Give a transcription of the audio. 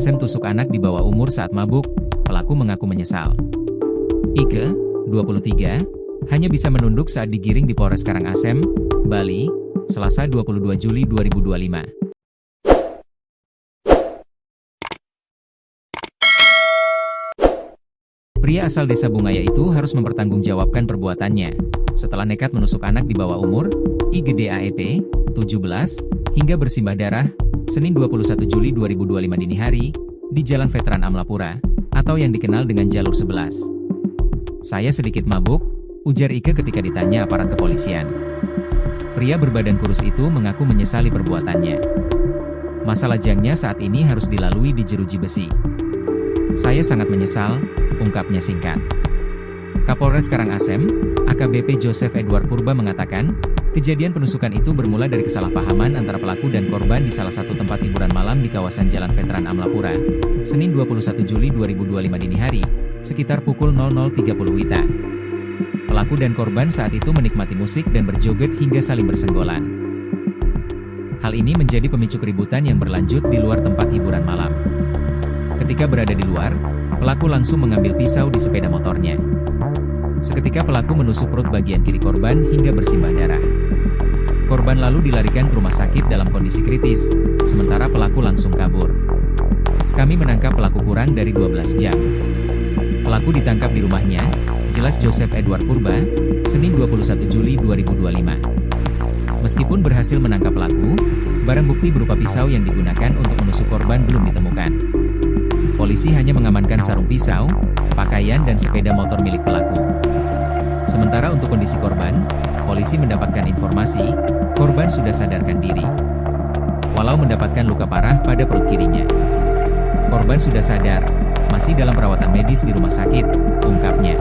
Karangasem tusuk anak di bawah umur saat mabuk, pelaku mengaku menyesal. Ike, 23, hanya bisa menunduk saat digiring di Polres Karangasem, Bali, Selasa 22 Juli 2025. Pria asal desa Bungaya itu harus mempertanggungjawabkan perbuatannya setelah nekat menusuk anak di bawah umur, IGDAEP, 17, hingga bersimbah darah, Senin 21 Juli 2025 dini hari, di Jalan Veteran Amlapura, atau yang dikenal dengan Jalur 11. "Saya sedikit mabuk," ujar Ike ketika ditanya aparat kepolisian. Pria berbadan kurus itu mengaku menyesali perbuatannya. "Masalah jangnya saat ini harus dilalui di jeruji besi. Saya sangat menyesal," ungkapnya singkat. Kapolres Karangasem, AKBP Joseph Edward Purba mengatakan, kejadian penusukan itu bermula dari kesalahpahaman antara pelaku dan korban di salah satu tempat hiburan malam di kawasan Jalan Veteran Amlapura, Senin 21 Juli 2025 dini hari, sekitar pukul 00.30 WITA. Pelaku dan korban saat itu menikmati musik dan berjoget hingga saling bersenggolan. Hal ini menjadi pemicu keributan yang berlanjut di luar tempat hiburan malam. Ketika berada di luar, pelaku langsung mengambil pisau di sepeda motornya. Seketika pelaku menusuk perut bagian kiri korban hingga bersimbah darah. Korban lalu dilarikan ke rumah sakit dalam kondisi kritis, sementara pelaku langsung kabur. "Kami menangkap pelaku kurang dari 12 jam. Pelaku ditangkap di rumahnya," jelas Joseph Edward Purba, Senin 21 Juli 2025. Meskipun berhasil menangkap pelaku, barang bukti berupa pisau yang digunakan untuk menusuk korban belum ditemukan. Polisi hanya mengamankan sarung pisau, pakaian dan sepeda motor milik pelaku. Sementara untuk kondisi korban, polisi mendapatkan informasi, korban sudah sadarkan diri. Walau mendapatkan luka parah pada perut kirinya. Korban sudah sadar, masih dalam perawatan medis di rumah sakit, ungkapnya.